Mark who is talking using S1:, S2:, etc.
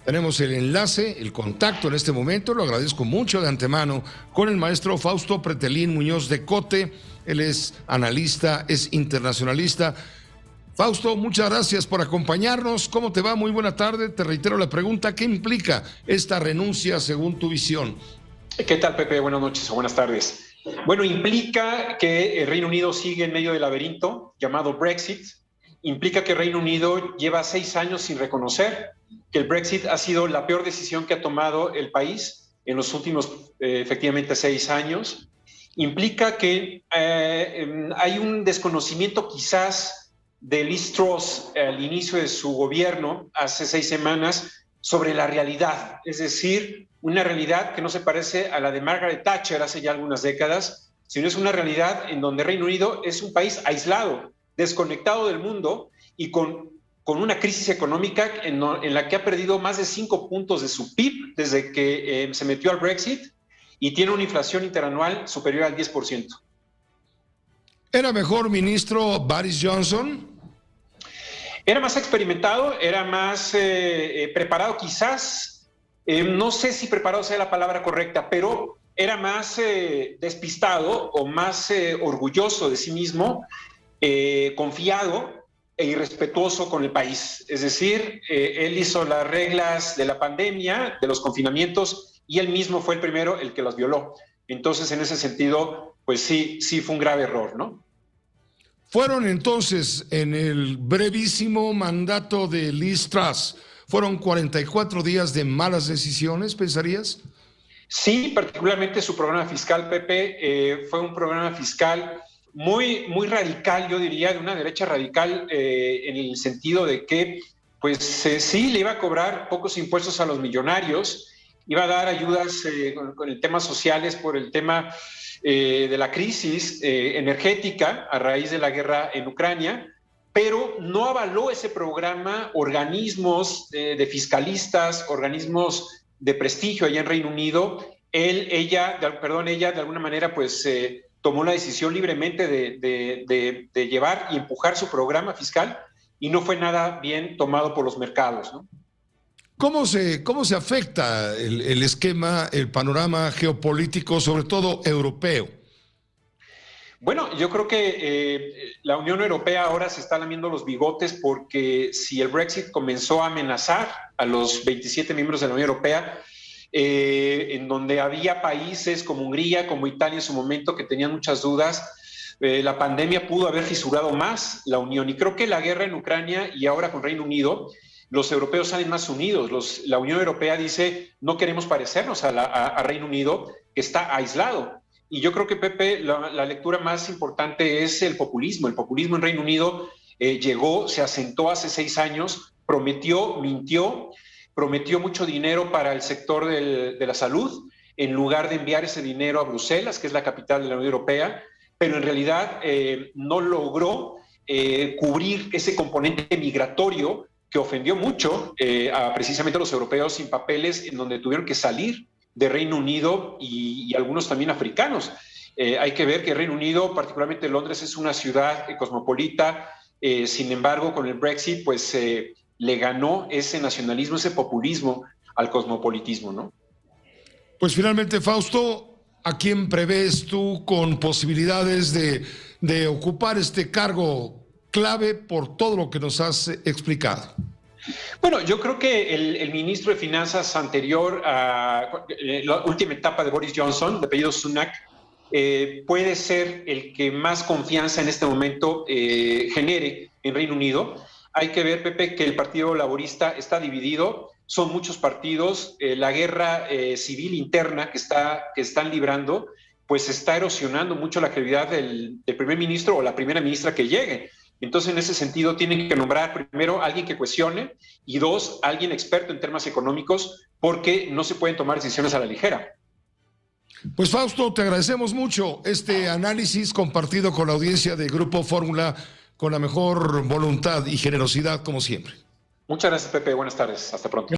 S1: Tenemos el enlace, el contacto en este momento, lo agradezco mucho de antemano, con el maestro Fausto Pretelín Muñoz de Cote. Él es analista, es internacionalista. Fausto, muchas gracias por acompañarnos. ¿Cómo te va? Muy buena tarde. Te reitero la pregunta, ¿qué implica esta renuncia según tu visión?
S2: ¿Qué tal, Pepe? Buenas noches o buenas tardes. Bueno, implica que el Reino Unido sigue en medio del laberinto llamado Brexit. Implica que el Reino Unido lleva 6 años sin reconocer que el Brexit ha sido la peor decisión que ha tomado el país en los últimos, efectivamente, 6 años. Implica que hay un desconocimiento quizás de Liz Truss al inicio de su gobierno, hace 6 semanas, sobre la realidad. Es decir, una realidad que no se parece a la de Margaret Thatcher hace ya algunas décadas, sino es una realidad en donde Reino Unido es un país aislado, desconectado del mundo y con una crisis económica en la que ha perdido más de 5 puntos de su PIB desde que se metió al Brexit y tiene una inflación interanual superior al 10%.
S1: ¿Era mejor ministro Boris Johnson?
S2: Era más experimentado, era más preparado quizás, no sé si preparado sea la palabra correcta, pero era más despistado o más orgulloso de sí mismo, confiado e irrespetuoso con el país. Es decir, él hizo las reglas de la pandemia, de los confinamientos, y él mismo fue el primero el que las violó. Entonces, en ese sentido, pues sí fue un grave error, ¿no?
S1: Fueron entonces, en el brevísimo mandato de Liz Truss, ¿fueron 44 días de malas decisiones, pensarías?
S2: Sí, particularmente su programa fiscal, Pepe, fue un programa fiscal muy radical, yo diría, de una derecha radical, en el sentido de que, pues sí, le iba a cobrar pocos impuestos a los millonarios, iba a dar ayudas con el tema sociales por el tema de la crisis energética a raíz de la guerra en Ucrania, pero no avaló ese programa organismos de fiscalistas, organismos de prestigio allá en Reino Unido. Ella de alguna manera, pues tomó la decisión libremente de llevar y empujar su programa fiscal y no fue nada bien tomado por los mercados, ¿no?
S1: ¿Cómo se afecta el esquema, el panorama geopolítico, sobre todo europeo?
S2: Bueno, yo creo que la Unión Europea ahora se está lamiendo los bigotes porque si el Brexit comenzó a amenazar a los 27 miembros de la Unión Europea, en donde había países como Hungría, como Italia en su momento que tenían muchas dudas, la pandemia pudo haber fisurado más la Unión. Y creo que la guerra en Ucrania y ahora con Reino Unido, los europeos salen más unidos. La Unión Europea dice, no queremos parecernos a Reino Unido, que está aislado. Y yo creo que, Pepe, la lectura más importante es el populismo. El populismo en Reino Unido llegó, se asentó hace 6 años, prometió, mintió, prometió mucho dinero para el sector de la salud, en lugar de enviar ese dinero a Bruselas, que es la capital de la Unión Europea, pero en realidad no logró cubrir ese componente migratorio que ofendió mucho precisamente a los europeos sin papeles, en donde tuvieron que salir de Reino Unido y algunos también africanos. Hay que ver que Reino Unido, particularmente Londres, es una ciudad cosmopolita, sin embargo, con el Brexit, pues le ganó ese nacionalismo, ese populismo al cosmopolitismo, ¿no?
S1: Pues finalmente, Fausto, ¿a quién prevés tú con posibilidades de ocupar este cargo clave por todo lo que nos has explicado?
S2: Bueno, yo creo que el ministro de Finanzas anterior a la última etapa de Boris Johnson, de apellido Sunak, puede ser el que más confianza en este momento genere en Reino Unido. Hay que ver, Pepe, que el Partido Laborista está dividido, son muchos partidos, la guerra civil interna que están librando, pues está erosionando mucho la credibilidad del primer ministro o la primera ministra que llegue. Entonces, en ese sentido, tienen que nombrar primero a alguien que cuestione y 2, alguien experto en temas económicos, porque no se pueden tomar decisiones a la ligera.
S1: Pues Fausto, te agradecemos mucho este análisis compartido con la audiencia de Grupo Fórmula con la mejor voluntad y generosidad como siempre.
S2: Muchas gracias, Pepe. Buenas tardes. Hasta pronto.